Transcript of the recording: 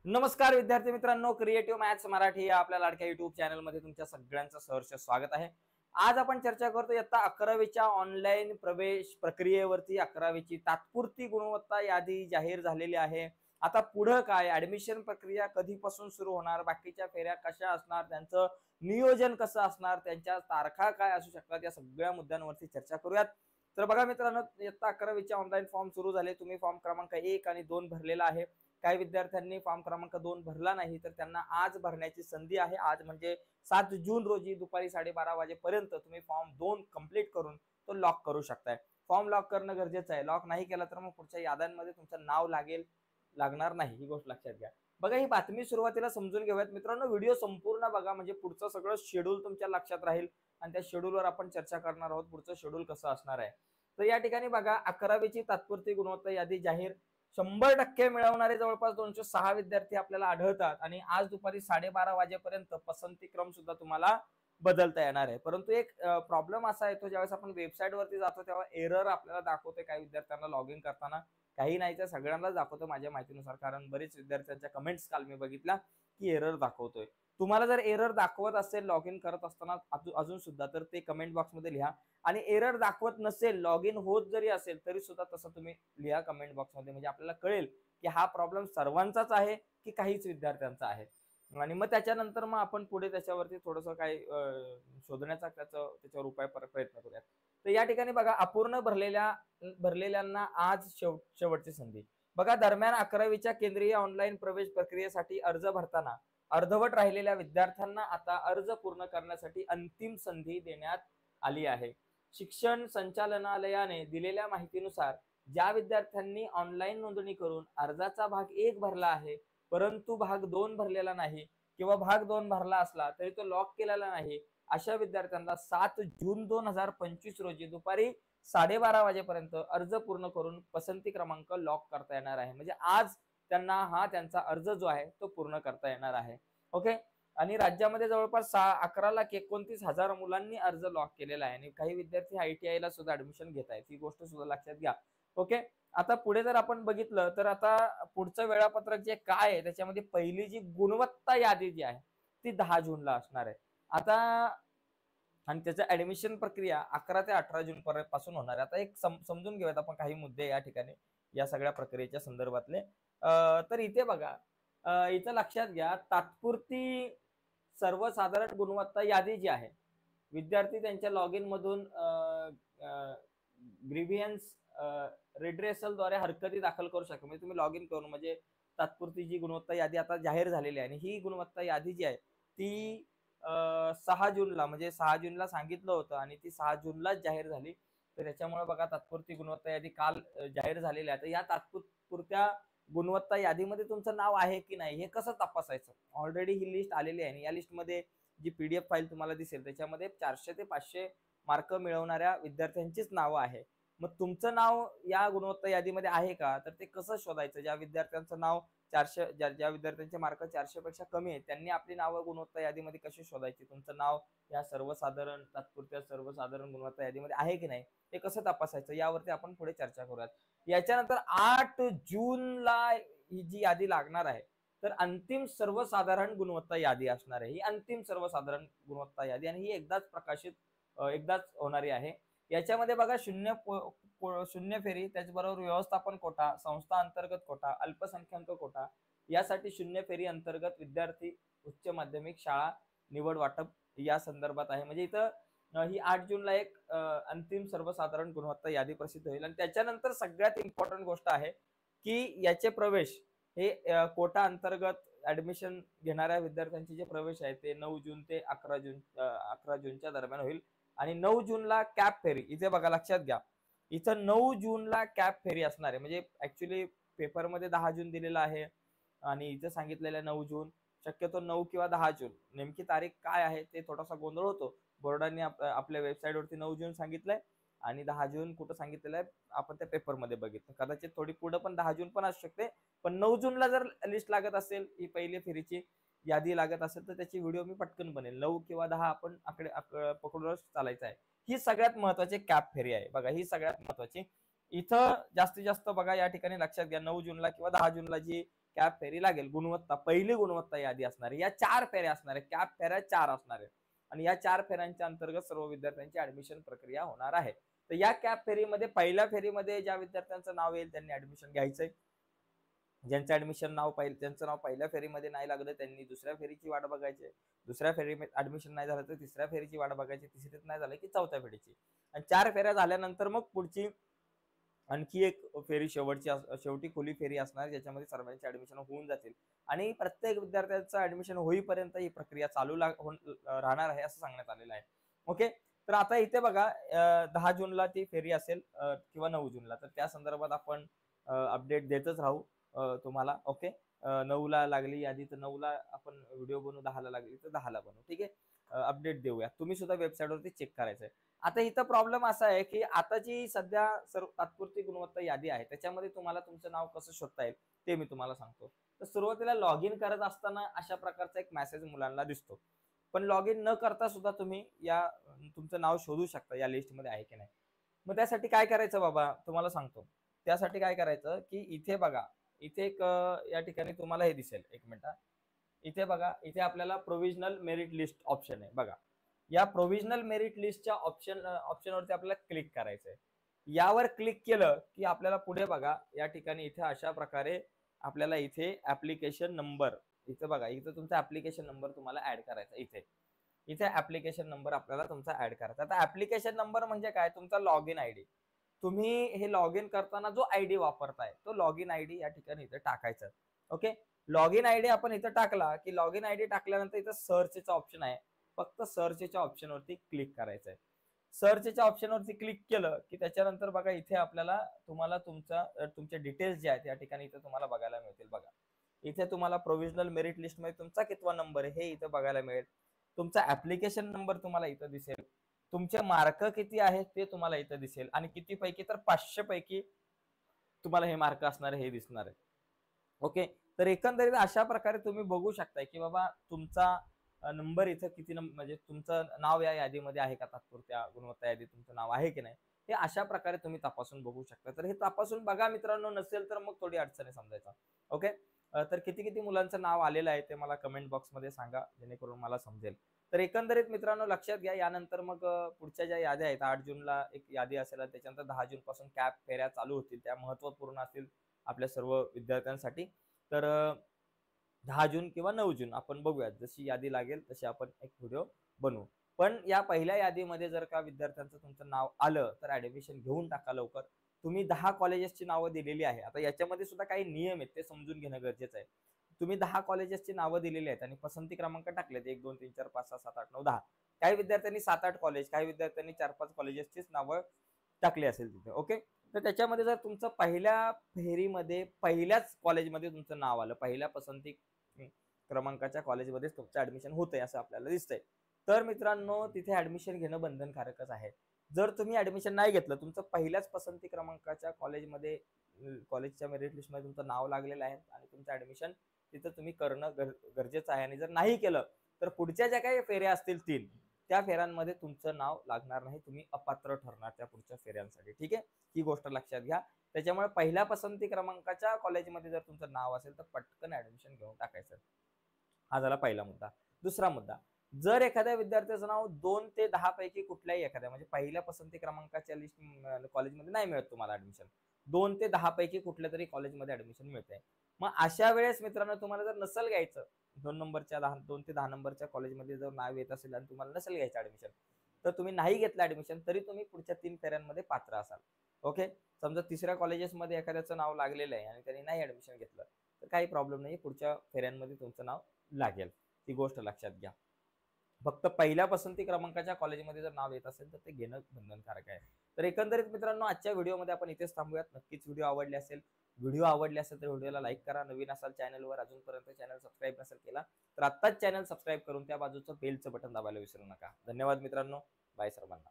नमस्कार विद्यार्थी मित्रांनो, क्रिएटिव्ह मॅथ्स मराठी या आपल्या लाडक्या युट्यूब चॅनलमध्ये तुमच्या सगळ्यांचं सहर्ष स्वागत आहे। आज आपण चर्चा करतो इयत्ता 11वीच्या ऑनलाईन प्रवेश प्रक्रियेवरती। 11वीची तात्पुरती गुणवत्ता यादी जाहीर झालेली आहे। आता पुढे काय, ऍडमिशन प्रक्रिया कधीपासून सुरू होणार, बाकीच्या फेऱ्या कशा असणार, त्यांचं नियोजन कसं असणार, त्यांच्या तारखा काय असू शकतात, या सगळ्या मुद्द्यांवरती चर्चा करूयात। तर बघा मित्रांनो, इयत्ता 11वीचे ऑनलाईन फॉर्म सुरू झाले। तुम्ही फॉर्म क्रमांक 1 आणि 2 भरलेला आहे। काही विद्यार्थ्यांनी फॉर्म क्रमांक 2 भरला नाही, तर त्यांना आज भरण्याची संधी आहे। आज म्हणजे 7 जून रोजी दुपारी 12:30 वाजेपर्यंत तुम्ही फॉर्म 2 कंप्लीट करून तो लॉक करू शकताय। फॉर्म लॉक करणं गरजेचं आहे। लॉक नाही केला तर मग पुढच्या याद्यांमध्ये तुमचं नाव लागणार नाही, ही गोष्ट लक्षात घ्या। बघा, ही बातमी सुरुवातीला समजून घेऊयात मित्रांनो। व्हिडिओ संपूर्ण बघा, म्हणजे पुढचं सगळं शेड्यूल तुमच्या लक्षात राहील आणि त्या शेड्यूलवर आपण चर्चा करणार आहोत, पुढचं शेड्यूल कसं असणार आहे। तर या ठिकाणी बघा, 11वीची तात्पुरती गुणवत्ता यादी जाहीर 100% मिळवणारे जवळपास 206 विद्यार्थी आपल्याला आढळतात आणि आज दुपारी 12:30 वाजेपर्यंत पसंती क्रम सुद्धा तुम्हाला बदलता येणार आहे। परंतु एक प्रॉब्लेम असा येतो, ज्यावेळेस आपण वेबसाईट वरती जातो तेव्हा एरर आपल्याला दाखवते काही विद्यार्थ्यांना लॉग इन करताना। काही नाही, तर सगळ्यांनाच दाखवतो माझ्या माहितीनुसार, कारण बरेच विद्यार्थ्यांच्या कमेंट्स काल मी बघितल्या की एरर दाखवतोय। तुम्हाला जर एरर दाखवत असेल लॉग इन करत असताना अजून सुद्धा, तर ते कमेंट बॉक्समध्ये लिहा। आणि एरर दाखवत नसेल, लॉग इन होत जरी असेल तरी सुद्धा तसं तुम्ही लिहा कमेंट बॉक्समध्ये, म्हणजे आपल्याला कळेल की हा प्रॉब्लेम सर्वांचाच आहे की काहीच विद्यार्थ्यांचा आहे। आणि मग त्याच्यानंतर मग आपण पुढे त्याच्यावरती थोडंसं काही शोधण्याचा त्याच्यावर उपाय प्रयत्न करूयात। तर या ठिकाणी बघा, अपूर्ण भरलेल्यांना आज शेवटची संधी। बघा, दरम्यान 11वीच्या केंद्रीय ऑनलाईन प्रवेश प्रक्रियेसाठी अर्ज भरताना अर्धवट राहिलेल्या विद्यार्थ्यांना आता अर्ज पूर्ण करण्यासाठी अंतिम संधी देण्यात आली आहे। शिक्षण संचालनालयाने दिलेल्या माहितीनुसार ज्या विद्यार्थ्यांनी ऑनलाईन नोंदणी करून अर्जाचा भाग 1 भरला आहे, परंतु भाग 2 भरलेला नाही किंवा भाग 2 भरला असला तरी तो लॉक केलेला नाही, अशा विद्यार्थ्यांना 7 जून 2025 रोजी दुपारी 12:30 वाजेपर्यंत अर्ज पूर्ण करून पसंती क्रमांक लॉक करता येणार आहे। म्हणजे आज त्यांना त्यांचा अर्ज जो आहे तो पूर्ण करता येणार आहे। ओके। आणि राज्यामध्ये जवळपास 11,29,000 मुलांनी अर्ज लॉक केलेला आहे आणि काही विद्यार्थी ITI ला सुद्धा ऍडमिशन घेत आहेत, ही गोष्ट सुद्धा लक्षात घ्या। ओके। आता पुढे जर आपण बघितलं तर आता पुढचं वेळापत्रक जे काय आहे, त्याच्यामध्ये पहिली जी गुणवत्ता यादी जी आहे ती 10 जूनला असणार आहे आता, आणि त्याचं ऍडमिशन प्रक्रिया 11 ते 18 जून पासून होणार आहे। आता एक समजून घेऊयात आपण काही मुद्दे या ठिकाणी या सगळ्या प्रक्रियेच्या संदर्भातले। तर इथे बघा, इथं लक्षात घ्या, तात्पुरती सर्वसाधारण गुणवत्ता यादी जी आहे, विद्यार्थी त्यांच्या लॉग इन मधून ग्रीव्हियन्स रिड्रेसल द्वारे हरकती दाखल करू शकता। म्हणजे तुम्ही लॉग इन करून, म्हणजे तात्पुरती जी गुणवत्ता यादी आता जाहीर झालेली आहे आणि ही गुणवत्ता यादी जी आहे ती 6 जूनला, म्हणजे 6 जूनला सांगितलं होतं आणि ती 6 जूनलाच जाहीर झाली। तर त्याच्यामुळे बघा, तात्पुरती गुणवत्ता यादी काल जाहीर झालेली आहे। तर या तात्पुरत्या गुणवत्ता यादीमध्ये तुमचं नाव आहे की नाही हे कसं तपासायचं? ऑलरेडी ही लिस्ट आलेली आहे आणि या लिस्टमध्ये जी PDF फाईल तुम्हाला दिसेल त्याच्यामध्ये 400 ते 500 मार्क मिळवणाऱ्या विद्यार्थ्यांचीच नावं आहे। मग तुमचं नाव या गुणवत्ता यादीमध्ये आहे का, तर ते कसं शोधायचं? ज्या विद्यार्थ्यांचं नाव 400, ज्या विद्यार्थ्यांचे मार्क 400 पेक्षा कमी आहेत, त्यांनी आपली नावं गुणवत्ता यादीमध्ये कशी शोधायची? तुमचं नाव या तात्पुरत्या सर्वसाधारण गुणवत्ता यादीमध्ये आहे की नाही हे कसं तपासायचं, यावरती आपण पुढे चर्चा करूयात। याच्यानंतर 8 जूनला ही जी यादी लागणार आहे, तर अंतिम सर्वसाधारण गुणवत्ता यादी असणार आहे। ही अंतिम सर्वसाधारण गुणवत्ता यादी आणि ही एकदाच होणारी आहे। याच्यामध्ये बघा, शून्य फेरी, त्याचबरोबर व्यवस्थापन कोटा, संस्था अंतर्गत कोटा, अल्पसंख्याक कोटा यासाठी 0 फेरी अंतर्गत विद्यार्थी उच्च माध्यमिक शाळा निवड वाटप या संदर्भात आहे। म्हणजे इथं ही 8 जूनला एक अंतिम सर्वसाधारण गुणवत्ता यादी प्रसिद्ध होईल आणि त्याच्यानंतर सगळ्यात इम्पॉर्टंट गोष्ट आहे की याचे प्रवेश हे कोटा अंतर्गत ऍडमिशन घेणाऱ्या विद्यार्थ्यांचे जे प्रवेश आहे ते 9 जून ते 11 जूनच्या दरम्यान होईल। आणि 9 जूनला कॅप फेरी, इथे बघा लक्षात घ्या, इथं 9 जूनला कॅप फेरी असणार आहे। म्हणजे ऍक्च्युली पेपरमध्ये 10 जून दिलेला आहे आणि इथे सांगितलेलं आहे 9 जून, शक्यतो 9 किंवा 10 जून, नेमकी तारीख काय आहे ते थोडासा गोंधळ होतो। बोर्डाने आपल्या वेबसाईटवरती 9 जून सांगितलंय आणि 10 जून कुठं सांगितलेलं आहे आपण त्या पेपरमध्ये बघितलं, कदाचित थोडी पुढे पण 10 जून पण असू शकते, पण 9 जूनला जर लिस्ट लागत असेल, ही पहिली फेरीची यादी लागत असेल, तर त्याची व्हिडिओ मी पटकन बनेल। 9 किंवा 10 आपण पकडूनच चालायचं आहे। ही सगळ्यात महत्वाची कॅप फेरी आहे बघा, ही सगळ्यात महत्वाची। इथं जास्तीत जास्त बघा या ठिकाणी लक्षात घ्या, 9 जूनला किंवा 10 जूनला जी कॅप फेरी लागेल. गुणवत्ता, पहिली गुणवत्ता यादी असणार आहे. या 4 फेऱ्या असणार आहे. कॅप फेऱ्या 4 असणार आहेत आणि या 4 फेऱ्यांच्या अंतर्गत सर्व विद्यार्थ्यांची ऍडमिशन प्रक्रिया होणार आहे. तर या कॅप फेरीमध्ये पहिल्या फेरीमध्ये ज्या विद्यार्थ्यांचं नाव येईल त्यांनी ऍडमिशन घ्यायचंय. ज्यांचं त्यांचं नाव पहिल्या फेरीमध्ये नाही लागलं त्यांनी दुसऱ्या फेरीची वाट बघायची. दुसऱ्या फेरीमध्ये ऍडमिशन नाही झालं तर तिसऱ्या फेरीची वाट बघायची. तिसरीत नाही झालं की चौथ्या फेरीची. आणि 4 फेऱ्या झाल्यानंतर मग पुढची आणखी एक फेरी शेवटी खुली फेरी असणार, ज्याच्यामध्ये सर्वांचे ऍडमिशन होऊन जातील आणि प्रत्येक विद्यार्थ्यांचं ऍडमिशन होईपर्यंत ही प्रक्रिया चालू राहणार आहे असं सांगण्यात आलेलं आहे. ओके, तर आता इथे बघा 10 जूनला ती फेरी असेल किंवा 9 जूनला, तर त्या संदर्भात आपण अपडेट देतच राहू तुम्हाला. ओके, 9ला लागली यादी तर 9ला आपण व्हिडिओ बनवू, 10ला लागली तर 10ला बनवू. ठीक आहे, अपडेट देऊया. तुम्ही सुद्धा वेबसाईटवरती चेक करायचंय. आता इथं प्रॉब्लेम असा आहे की आता जी सध्या सर्व तात्पुरती गुणवत्ता यादी आहे त्याच्यामध्ये तुम्हाला तुमचं नाव कसं शोधता येईल ते मी तुम्हाला सांगतो. तर सुरुवातीला लॉग इन करत असताना अशा प्रकारचा एक मेसेज मुलांना दिसतो, पण लॉग इन न करता सुद्धा तुम्ही तुमचं नाव शोधू शकता या लिस्टमध्ये आहे की नाही. मग त्यासाठी काय करायचं बाबा तुम्हाला सांगतो. त्यासाठी काय करायचं की इथे बघा, इथे एक या ठिकाणी तुम्हाला हे दिसेल, एक मिनिट, इथे बघा, इथे आपल्याला प्रोव्हिजनल मेरिट लिस्ट ऑप्शन आहे बघा. या प्रोव्हिजनल मेरिट लिस्टच्या ऑप्शनवरती आपल्याला क्लिक करायचंय. यावर क्लिक केलं की आपल्याला पुढे बघा या ठिकाणी इथे अशा प्रकारे आपल्याला इथे ऍप्लिकेशन नंबर, इथे बघा, इथे तुमचा ऍप्लिकेशन नंबर तुम्हाला ऍड करायचा. इथे ऍप्लिकेशन नंबर आपल्याला तुमचा ऍड करायचा. आता ऍप्लिकेशन नंबर म्हणजे काय, तुमचा लॉग इन आयडी. तुम्ही हे लॉग इन करताना जो आयडी वापरताय तो लॉग इन आयडी या ठिकाणी इथे टाकायचा. ओके, लॉग इन आयडी आपण इथं टाकला की लॉग इन आयडी टाकल्यानंतर इथं सर्चचा ऑप्शन आहे. फक्त सर्चच्या ऑप्शनवरती क्लिक करायचं आहे. सर्चच्या ऑप्शनवरती क्लिक केलं की त्याच्यानंतर बघा इथे आपल्याला तुम्हाला तुमचे डिटेल्स जे आहेत या ठिकाणी इथे तुम्हाला बघायला मिळतील. बघा इथे तुम्हाला प्रोव्हिजनल मेरिट लिस्ट मध्ये तुमचा कितवा नंबर आहे हे इथे बघायला मिळेल. तुमचा ऍप्लिकेशन नंबर तुम्हाला इथं दिसेल. तुमचे मार्क किती आहेत ते तुम्हाला इथं दिसेल आणि किती पैकी, तर 500 पैकी तुम्हाला हे मार्क असणार हे दिसणार आहे. ओके, तर एकंदरीत अशा प्रकारे तुम्ही बघू शकताय की बाबा तुमचा नंबर इथं किती म्हणजे तुमचं नाव या यादीमध्ये आहे का, तात्पुरत्या गुणवत्ता यादीत तुमचं नाव आहे की नाही हे अशा प्रकारे तुम्ही तपासून बघू शकता. तर हे तपासून बघा मित्रांनो, नसेल तर मग थोडी अडचण आहे समजायचा. ओके, तर किती किती मुलांचं नाव आलेलं आहे ते मला कमेंट बॉक्समध्ये सांगा, जेणेकरून मला समजेल. तर एकंदरीत मित्रांनो लक्षात घ्या, यानंतर मग पुढच्या ज्या याद्या आहेत 8 जूनला एक यादी असेल आणि त्याच्यानंतर 10 जून पासून कॅप फेऱ्या चालू होतील, त्या महत्वपूर्ण असतील आपल्या सर्व विद्यार्थ्यांसाठी. तर 10 जून किंवा 9 जून आपण बघूयात, जशी यादी लागेल तशी आपण एक व्हिडिओ बनवू. पण या पहिल्या यादीमध्ये जर का विद्यार्थ्यांचं तुमचं नाव आलं तर ऍडमिशन घेऊन टाका लवकर. तुम्ही 10 कॉलेजेसची नावं दिलेली आहे. आता याच्यामध्ये सुद्धा काही नियम आहेत ते समजून घेणं गरजेचं आहे. तुम्ही 10 कॉलेजेसची नावं दिलेली आहेत आणि पसंती क्रमांक टाकलेत 1 2 3 4 5 6 7 8 9 10. काही विद्यार्थ्यांनी 7-8 कॉलेज, काही विद्यार्थ्यांनी 4-5 कॉलेजेसचीच नावं टाकली असेल तिथे. ओके, तर त्याच्यामध्ये जर तुमचं पहिल्या फेरीमध्ये पहिल्याच कॉलेजमध्ये तुमचं नाव आलं, पहिल्या पसंती क्रमांकाच्या कॉलेजमध्येच तुमचं ऍडमिशन होतंय असं आपल्याला दिसतंय, तर मित्रांनो तिथे ऍडमिशन घेणं बंधनकारकच आहे. जर तुम्ही ऍडमिशन नाही घेतलं, तुमचं पहिल्याच पसंती क्रमांकाच्या कॉलेजमध्ये कॉलेजच्या मेरिट लिस्टमध्ये तुमचं नाव लागलेलं आहे आणि तुमचं ऍडमिशन तिथं तुम्ही करणं गरजेचं आहे. आणि जर नाही केलं तर पुढच्या ज्या काही फेऱ्या असतील 3, त्या फेऱ्यांमध्ये तुमचं नाव लागणार नाही, तुम्ही अपात्र ठरणार त्या पुढच्या फेऱ्यांसाठी. ठीक आहे, ही गोष्ट लक्षात घ्या. त्याच्यामुळे पहिल्या पसंती क्रमांकाच्या कॉलेजमध्ये जर तुमचं नाव असेल तर पटकन ऍडमिशन घेऊन टाकायचं. हा झाला पहिला मुद्दा. दुसरा मुद्दा, जर एखाद्या विद्यार्थ्याचं नाव 2 ते 10 पैकी कुठल्याही एखाद्या म्हणजे पहिल्या पसंती क्रमांकाच्या लिस्ट कॉलेजमध्ये नाही मिळत तुम्हाला ऍडमिशन, 2 ते 10 पैकी कुठल्या तरी कॉलेजमध्ये ऍडमिशन मिळतंय, मग अशा वेळेस मित्रांनो तुम्हाला जर नसेल घ्यायचं 2 ते 10 नंबरच्या कॉलेजमध्ये जर नाव येत असेल आणि तुम्हाला नसेल घ्यायचं ऍडमिशन, तर तुम्ही नाही घेतलं ऍडमिशन तरी तुम्ही पुढच्या 3 फेऱ्यांमध्ये पात्र असाल. ओके, समजा तिसऱ्या कॉलेजेसमध्ये एखाद्याचं नाव लागलेलं आहे आणि त्यांनी नाही ऍडमिशन घेतलं तर काही प्रॉब्लेम नाही, पुढच्या फेऱ्यांमध्ये तुमचं नाव लागेल. ती गोष्ट लक्षात घ्या. फक्त पहिल्या पसंती क्रमांकाच्या कॉलेजमध्ये जर नाव येत असेल तर ते घेणं बंधनकारक आहे. तर एकंदरीत मित्रांनो आजच्या व्हिडिओमध्ये आपण इथेच थांबूयात. नक्कीच व्हिडिओ आवडले असेल तर व्हिडिओला लाईक करा. नवीन असाल चॅनलवर, अजूनपर्यंत चॅनल सबस्क्राईब नसेल केला तर आत्ताच चॅनल सबस्क्राईब करून त्या बाजूचं बेलचं बटन दाबायला विसरू नका. धन्यवाद मित्रांनो, बाय सर्वांना.